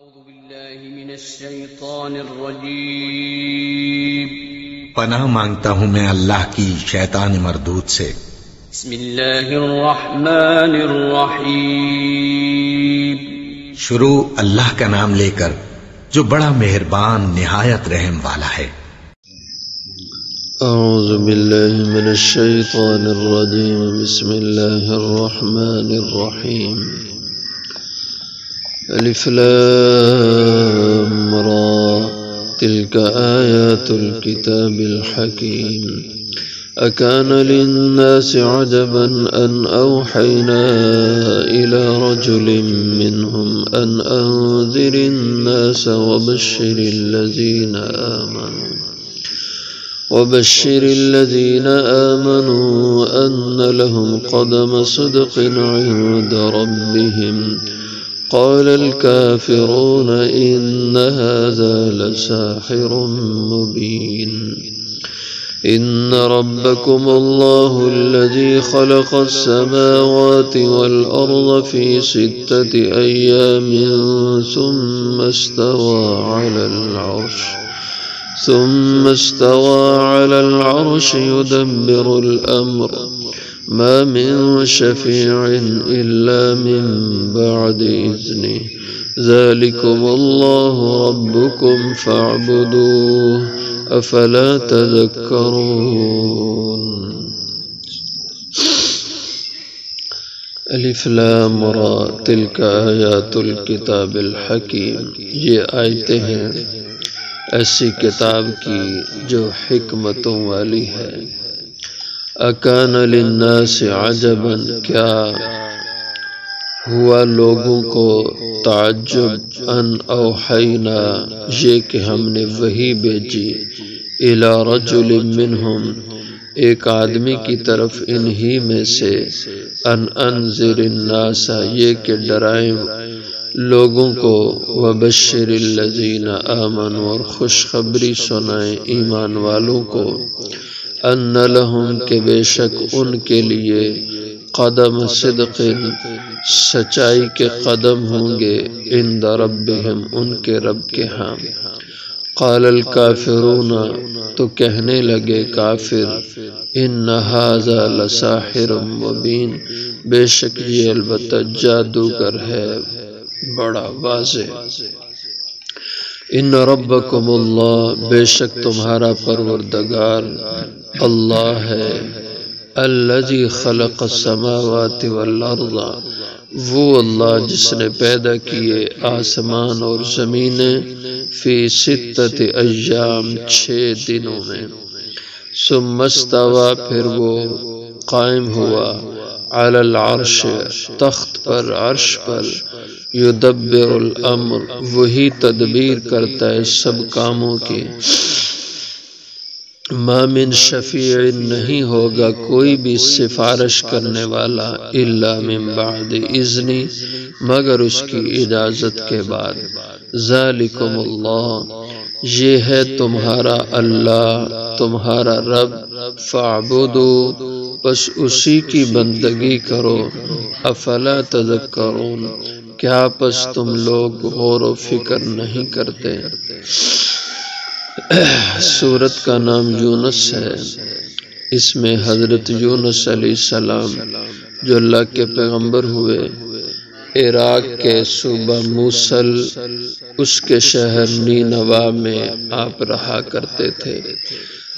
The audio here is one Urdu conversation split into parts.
أعوذ بالله من الشيطان الرجيم پناہ مانگتا ہوں میں اللہ کی شیطان مردود سے۔ بسم الله الرحمن الرحيم شروع اللہ کا نام لے کر جو بڑا مہربان نہایت رحم والا ہے۔ اعوذ باللہ من الشیطان الرجیم بسم اللہ الرحمن الرحیم الف لام را تلك آیات الكتاب الحکیم اکان للناس عجبا ان اوحینا الى رجل منهم ان انذر الناس وبشر الذين آمنوا أن لهم قدم صدق عند ربهم قال الكافرون إن هذا لساحر مبين إن ربكم الله الذي خلق السماوات والأرض في 6 أيام ثم استوى على العرش يدبر الأمر ما من شفيع إلا من بعد إذنه ذلكم الله ربكم فاعبدوه أفلا تذكرون الف لام را تلك آیات الکتاب الحکیم، یہ آیتیں ہیں ایسی کتاب کی جو حکمتوں والی ہے۔ اکان للناس عجبا، کیا ہوا لوگوں کو تعجب، ان اوحینا، یہ کہ ہم نے وحی بھیجی، الی رجل منہم، ایک آدمی کی طرف انہی میں سے، ان انذر الناس، یہ کہ ڈرائیں لوگوں کو، وبشر الذین آمنوا، اور خوشخبری سنائیں ایمان والوں کو، ان لہم، کہ بے شک ان کے لیے، قدم صدق، سچائی کے قدم ہوں گے، عند ربہم، ان کے رب کے ہاں۔ قال الکافرون، تو کہنے لگے کافر، ان ھذا لساحر مبین، بے شک یہ البتہ جادوگر ہے بڑا واضح۔ ان ربکم اللہ، بے شک تمہارا پروردگار اللہ ہے، الذی خلق السماوات والارض، وہ اللہ جس نے پیدا کیے آسمان اور زمینیں، فی 6 ایام، 6 دنوں میں، ثم استوى، پھر وہ قائم ہوا، علی العرش، تخت پر، عرش پر، یدبر الامر، وہی تدبیر کرتا ہے سب کاموں کی، ما من شفیع، نہیں ہوگا کوئی بھی سفارش کرنے والا، الا من بعد اذنی، مگر اس کی اجازت کے بعد، ذالکم اللہ، یہ ہے تمہارا اللہ، تمہارا رب، فاعبدو، بس اسی کی بندگی کرو، افلا تذکرون، کیا پس تم لوگ غور و فکر نہیں کرتے؟ سورت کا نام یونس ہے، اس میں حضرت یونس علیہ السلام جو اللہ کے پیغمبر ہوئے، عراق کے صوبہ موصل، اس کے شہر نینوا میں آپ رہا کرتے تھے،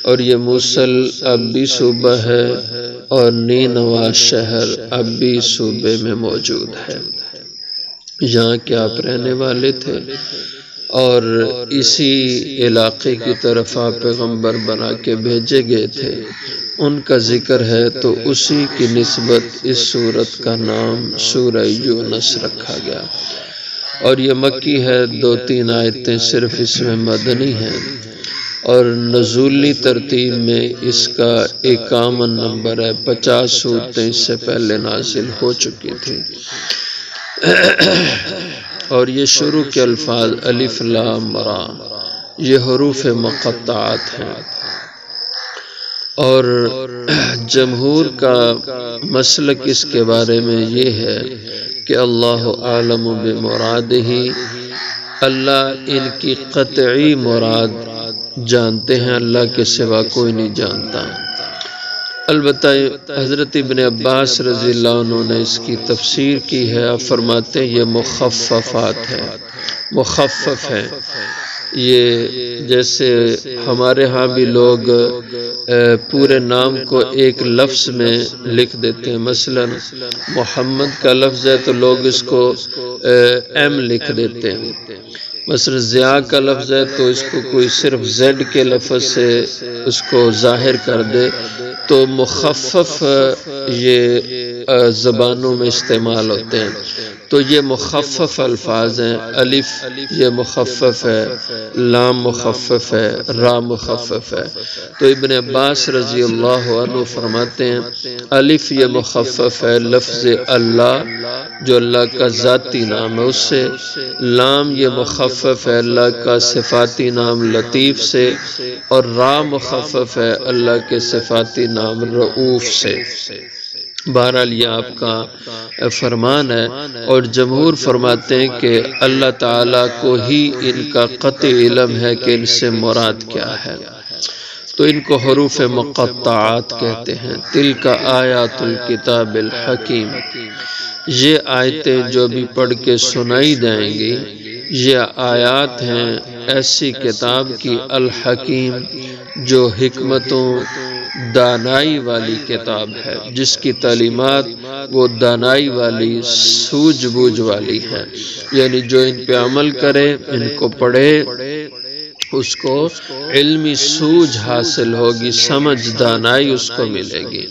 اور یہ موصل اب بھی صوبہ ہے اور نینوا شہر اب بھی صوبے میں موجود ہے، یہاں کے آپ رہنے والے تھے، اور اسی علاقے کی طرف آپ پیغمبر بنا کے بھیجے گئے تھے، ان کا ذکر ہے تو اسی کی نسبت اس سورت کا نام سورہ یونس رکھا گیا، اور یہ مکی ہے، 2-3 آیتیں صرف اس میں مدنی ہیں، اور نزولی ترتیب میں اس کا 51 نمبر ہے، 50 صورتیں اس سے پہلے نازل ہو چکی تھی، اور یہ شروع کے الفاظ الف لام را، یہ حروف مقطعات ہیں، اور جمہور کا مسلک اس کے بارے میں یہ ہے کہ اللہ عالم بمرادہ، اللہ ان کی قطعی مراد جانتے ہیں، اللہ کے سوا کوئی نہیں جانتا۔ البتہ حضرت ابن عباس رضی اللہ عنہ نے اس کی تفسیر کی ہے، آپ فرماتے ہیں یہ مخففات ہے، مخفف ہے۔ یہ جیسے ہمارے ہاں بھی لوگ پورے نام کو ایک لفظ میں لکھ دیتے ہیں، مثلا محمد کا لفظ ہے تو لوگ اس کو ایم لکھ دیتے ہیں، مثلا ضیاء کا لفظ ہے تو اس کو کوئی صرف زیڈ کے لفظ سے اس کو ظاہر کر دے، تو مخفف یہ زبانوں میں استعمال ہوتے ہیں۔ تو یہ مخفف الفاظ ہیں، الف یہ مخفف ہے، لام مخفف ہے، را مخفف ہے۔ تو ابن عباس رضی اللہ عنہ فرماتے ہیں الف یہ مخفف ہے لفظ اللہ جو اللہ کا ذاتی نام ہے اس سے، لام یہ مخفف ہے اللہ کا صفاتی نام لطیف سے، اور را مخفف ہے اللہ کے صفاتی نام رؤوف سے۔ بہرحال یہ آپ کا فرمان ہے، اور جمہور فرماتے ہیں کہ اللہ تعالیٰ کو ہی ان کا قطعی علم ہے کہ ان سے مراد کیا ہے، تو ان کو حروف مقطعات کہتے ہیں۔ تلک آیات الکتاب الحکیم، یہ آیتیں جو بھی پڑھ کے سنائی جائیں گی یہ آیات ہیں ایسی کتاب کی الحکیم جو حکمتوں دانائی والی کتاب ہے، جس کی تعلیمات وہ دانائی والی سوجھ بوجھ والی ہے، یعنی جو ان پہ عمل کرے ان کو پڑھے اس کو علمی سوجھ حاصل ہوگی، سمجھ دانائی اس کو ملے گی۔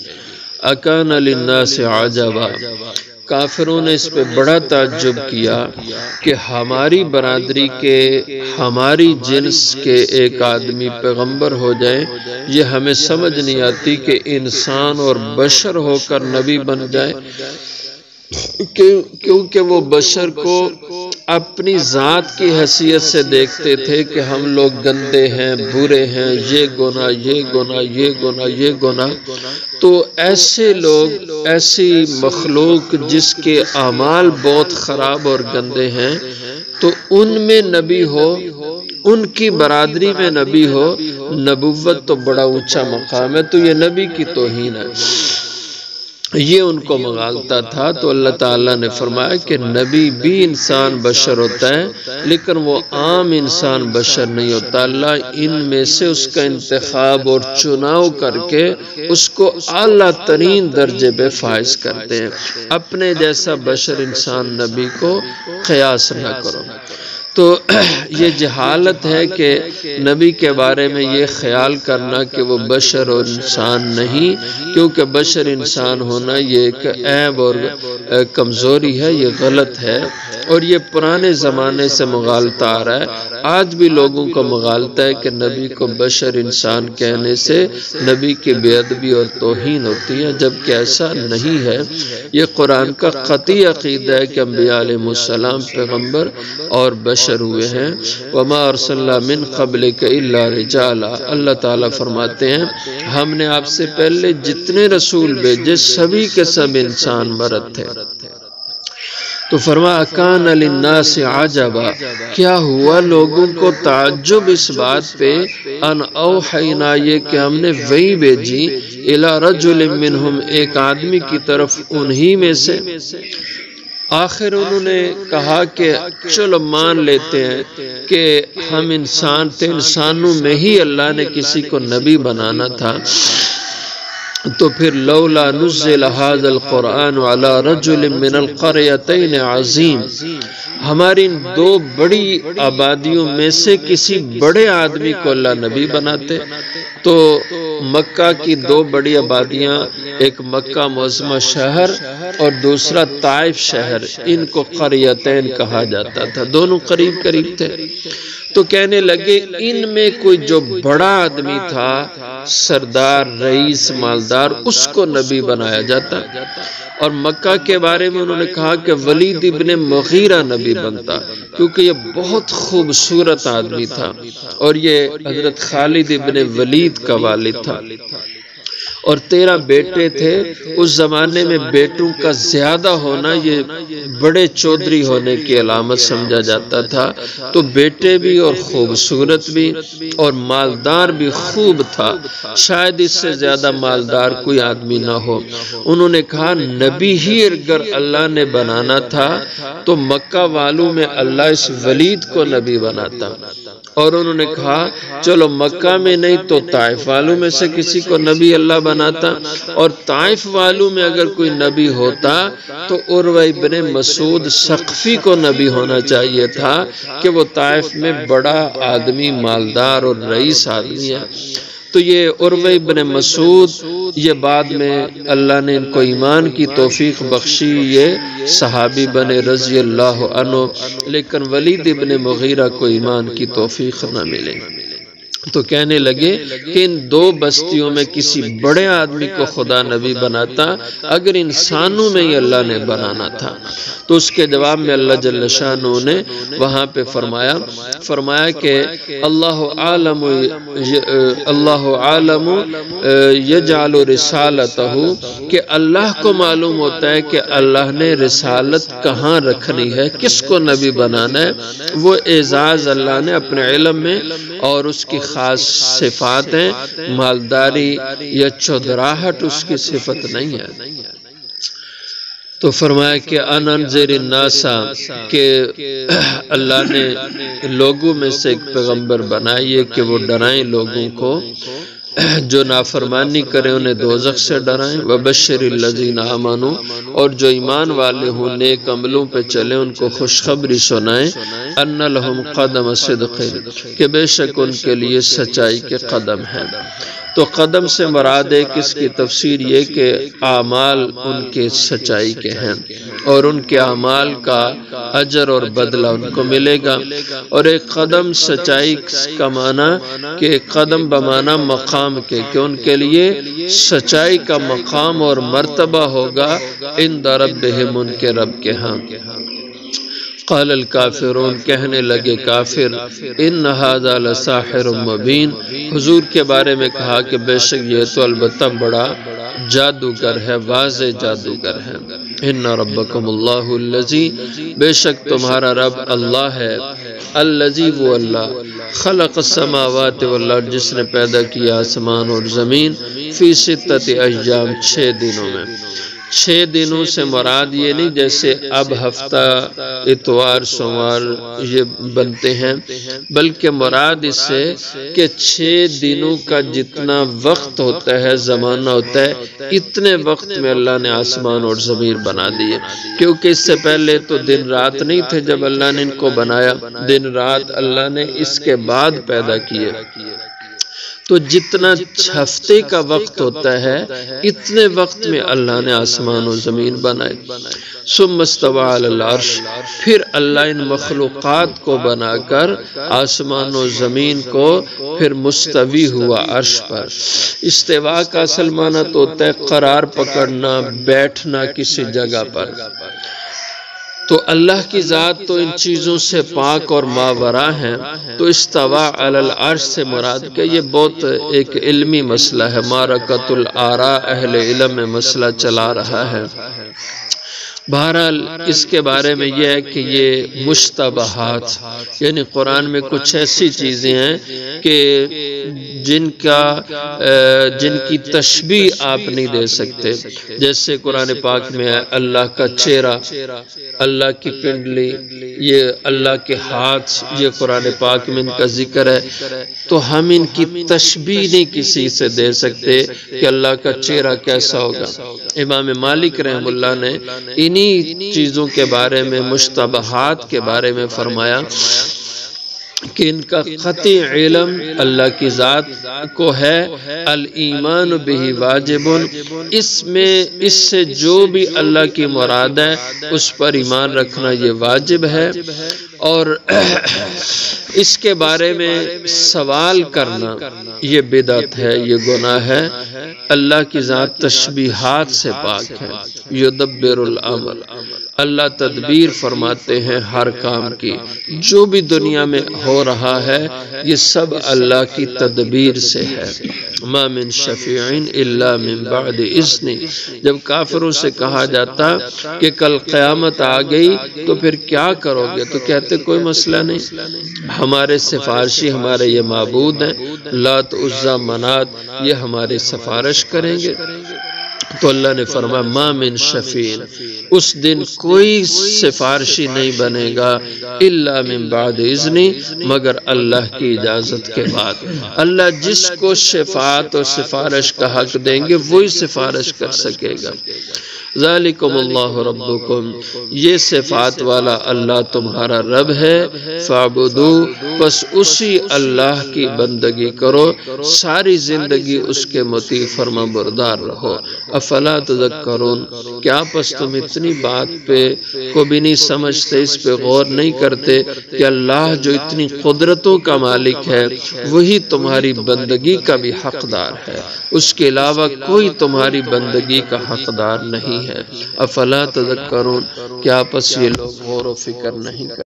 اکان للناس عجبا، کافروں نے اس پہ بڑا تعجب کیا کہ ہماری برادری کے ہماری جنس کے ایک آدمی پیغمبر ہو جائے، یہ ہمیں سمجھ نہیں آتی کہ انسان اور بشر ہو کر نبی بن جائے، کیونکہ وہ بشر کو اپنی ذات کی حیثیت سے دیکھتے تھے کہ ہم لوگ گندے ہیں، برے ہیں، یہ گناہ یہ گناہ یہ گناہ یہ گناہ، تو ایسے لوگ، ایسی مخلوق جس کے اعمال بہت خراب اور گندے ہیں، تو ان میں نبی ہو، ان کی برادری میں نبی ہو، نبوت تو بڑا اونچا مقام ہے، تو یہ نبی کی توہین ہے، یہ ان کو مغالتا تھا۔ تو اللہ تعالیٰ نے فرمایا کہ نبی بھی انسان بشر ہوتا ہے لیکن وہ عام انسان بشر نہیں ہوتا، اللہ ان میں سے اس کا انتخاب اور چناؤ کر کے اس کو اعلیٰ ترین درجے پہ فائز کرتے ہیں۔ اپنے جیسا بشر انسان نبی کو قیاس نہ کرو۔ تو یہ جہالت ہے کہ نبی کے بارے میں یہ خیال کرنا کہ وہ بشر اور انسان نہیں، کیونکہ بشر انسان ہونا یہ ایک عیب اور کمزوری ہے، یہ غلط ہے، اور یہ پرانے زمانے سے مغالطہ آ رہا ہے۔ آج بھی لوگوں کو مغالطہ ہے کہ نبی کو بشر انسان کہنے سے نبی کی بے ادبی اور توہین ہوتی ہے، جبکہ ایسا نہیں ہے۔ یہ قرآن کا قطعی عقیدہ ہے کہ انبیاء علیہ السلام پیغمبر اور بشر ہوئے ہیں۔ وما ارسلنا من قبلک الا رجالا، اللہ تعالیٰ فرماتے ہیں ہم نے آپ سے پہلے جتنے رسول بھیجے سبھی کے سب انسان مرد تھے۔ تو فرمایا کان للناس عجبا، کیا ہوا لوگوں کو تعجب اس بات پہ، ان اوحینا یہ کہ ہم نے وحی بھیجی، الی رجل منہم ایک آدمی کی طرف انہی میں سے۔ آخر انہوں نے کہا کہ چلو مان لیتے ہیں کہ ہم انسان تھے، انسانوں میں ہی اللہ نے کسی کو نبی بنانا تھا، تو پھر لولا نزل هذا القرآن على رجل من القريتين عظیم، ہماری ان دو بڑی آبادیوں میں سے کسی بڑے آدمی کو اللہ نبی بناتے۔ تو مکہ کی دو بڑی آبادیاں، ایک مکہ معظمہ شہر اور دوسرا طائف شہر، ان کو قریتین کہا جاتا تھا، دونوں قریب قریب تھے۔ تو کہنے لگے ان میں کوئی جو بڑا آدمی تھا، سردار، رئیس، مالدار، اس کو نبی بنایا جاتا، اور مکہ کے بارے میں انہوں نے کہا کہ ولید ابن مغیرہ نبی بنتا، کیونکہ یہ بہت خوبصورت آدمی تھا، اور یہ حضرت خالد ابن ولید کا والد تھا۔ اور 13 بیٹے تھے۔ اس زمانے میں بیٹوں کا زیادہ ہونا یہ بڑے چودھری ہونے کی علامت سمجھا جاتا تھا، تو بیٹے بھی اور خوبصورت بھی اور مالدار بھی خوب تھا، شاید اس سے زیادہ مالدار کوئی آدمی نہ ہو۔ انہوں نے کہا نبی ہی اگر اللہ نے بنانا تھا تو مکہ والوں میں اللہ اس ولید کو نبی بناتا، اور انہوں نے کہا چلو مکہ میں نہیں تو طائف والوں میں سے کسی کو نبی اللہ بناتا، اور طائف والوں میں اگر کوئی نبی ہوتا تو عروہ ابن مسعود ثقفی کو نبی ہونا چاہیے تھا کہ وہ طائف میں بڑا آدمی مالدار اور رئیس آدمی ہے۔ تو یہ عروہ ابن مسعود، یہ بعد میں اللہ نے ان کو ایمان کی توفیق بخشی، یہ صحابی بنے رضی اللہ عنہ، لیکن ولید ابن مغیرہ کو ایمان کی توفیق نہ ملے۔ تو کہنے لگے کہ ان 2 بستیوں میں کسی بڑے آدمی کو خدا نبی بناتا اگر انسانوں میں ہی اللہ نے بنانا تھا۔ تو اس کے جواب میں اللہ جل شانہ نے وہاں پہ فرمایا کہ اللہ عالم یجعل رسالتہ، کہ اللہ کو معلوم ہوتا ہے کہ اللہ نے رسالت کہاں رکھنی ہے، کس کو نبی بنانا ہے۔ وہ اعزاز اللہ نے اپنے علم میں، اور اس کی خاص صفات ہیں، مالداری یا چودراہٹ اس کی صفت نہیں ہے۔ تو فرمایا کہ انذر الناس، کہ اللہ نے لوگوں میں سے ایک پیغمبر بنائیے کہ وہ ڈرائیں لوگوں کو، جو نافرمانی کریں انہیں دوزخ سے ڈرائیں، وبشر الذین آمنوا، اور جو ایمان والے ہوں نیک عملوں پہ چلیں ان کو خوشخبری سنائیں، ان لہم قدم صدق، کہ بے شک ان کے لیے سچائی کے قدم ہیں۔ تو قدم سے مراد ہے، کس کی تفسیر یہ کہ اعمال ان کے سچائی کے ہیں، اور ان کے اعمال کا اجر اور بدلہ ان کو ملے گا۔ اور ایک قدم سچائی کا معنی کہ قدم بمعنی مقام کے، کہ ان کے لیے سچائی کا مقام اور مرتبہ ہوگا عند ربہم، ان کے رب کے ہاں۔ قال الکافرون، کہنے لگے کافر، ان ھذا لساحر مبین، حضور کے بارے میں کہا کہ بے شک یہ تو البتہ بڑا جادوگر ہے، واضح جادوگر ہے۔ ان ربکم اللہ الذی، بے شک تمہارا رب اللہ ہے، الذی، وہ اللہ، خلق السماوات والارض، جس نے پیدا کیا آسمان اور زمین، فی 6 ایام، 6 دنوں میں۔ 6 دنوں سے مراد یہ نہیں جیسے اب ہفتہ، اتوار، سوموار یہ بنتے ہیں، بلکہ مراد اس سے کہ 6 دنوں کا جتنا وقت ہوتا ہے، زمانہ ہوتا ہے، اتنے وقت میں اللہ نے آسمان اور زمین بنا دیے، کیونکہ اس سے پہلے تو دن رات نہیں تھے جب اللہ نے ان کو بنایا، دن رات اللہ نے اس کے بعد پیدا کیے۔ تو جتنا ہفتے کا وقت ہوتا ہے اتنے وقت میں اللہ نے آسمان و زمین بنائے۔ ثم استوى علی العرش، پھر اللہ ان مخلوقات کو بنا کر آسمان و زمین کو پھر مستوی ہوا عرش پر۔ استوا کا اصل معنی تو ہوتا ہے قرار پکڑنا، بیٹھنا کسی جگہ پر۔ تو اللہ کی ذات تو ان چیزوں سے پاک اور ماورا ہیں، تو استوا علی العرش سے مراد کہ یہ بہت ایک علمی مسئلہ ہے، معرکۃ الآراء اہل علم میں مسئلہ چلا رہا ہے۔ بہرحال اس کے بارے میں یہ ہے کہ یہ مشتبہات، یعنی قرآن میں کچھ ایسی چیزیں ہیں کہ جن کی تشبیہ آپ نہیں دے سکتے، جیسے قرآن پاک میں ہے اللہ کا چہرہ، اللہ کی پنڈلی، یہ اللہ کے ہاتھ، یہ قرآن پاک میں ان کا ذکر ہے، تو ہم ان کی تشبیہ نہیں کسی سے دے سکتے کہ اللہ کا چہرہ کیسا ہوگا۔ امام مالک رحم اللہ نے انہی چیزوں کے بارے میں، مشتبہات کے بارے میں فرمایا کہ ان کا قطعی علم اللہ کی ذات کو ہے، الایمان بہ واجب، اس سے جو بھی اللہ کی مراد ہے اس پر ایمان رکھنا یہ واجب ہے، اور اس کے بارے میں سوال کرنا یہ بدعت ہے، یہ گناہ ہے۔ اللہ کی ذات تشبیہات سے پاک ہے، یدبر الامر، اللہ تدبیر فرماتے ہیں ہر کام کی، جو بھی دنیا میں ہو رہا ہے یہ سب اللہ کی تدبیر سے ہے۔ ما من شفیع الا من بعد اذن، جب کافروں سے کہا جاتا کہ کل قیامت آ گئی تو پھر کیا کرو گے، تو کہتے کوئی مسئلہ نہیں، ہمارے سفارشی ہمارے یہ معبود ہیں، لات عزا منات، یہ ہماری سفارش کریں گے۔ تو اللہ نے فرمایا ما من شفیع، اس دن کوئی سفارشی نہیں بنے گا الا من بعد اذن، مگر اللہ کی اجازت کے بعد۔ اللہ جس کو شفاعت اور سفارش کا حق دیں گے وہی سفارش کر سکے گا۔ ذالکم اللہ ربکم، یہ صفات والا اللہ تمہارا رب ہے، فاعبدو، پس اسی اللہ کی بندگی کرو، ساری زندگی اس کے مطیع فرما بردار رہو۔ افلا تذکرون، کیا پس تم اتنی بات پہ کو بھی نہیں سمجھتے، اس پہ غور نہیں کرتے کہ اللہ جو اتنی قدرتوں کا مالک ہے وہی تمہاری بندگی کا بھی حقدار ہے، اس کے علاوہ کوئی تمہاری بندگی کا حقدار نہیں ہے۔ افلا تذکرون، کیا پس یہ لوگ غور و فکر نہیں کرتے؟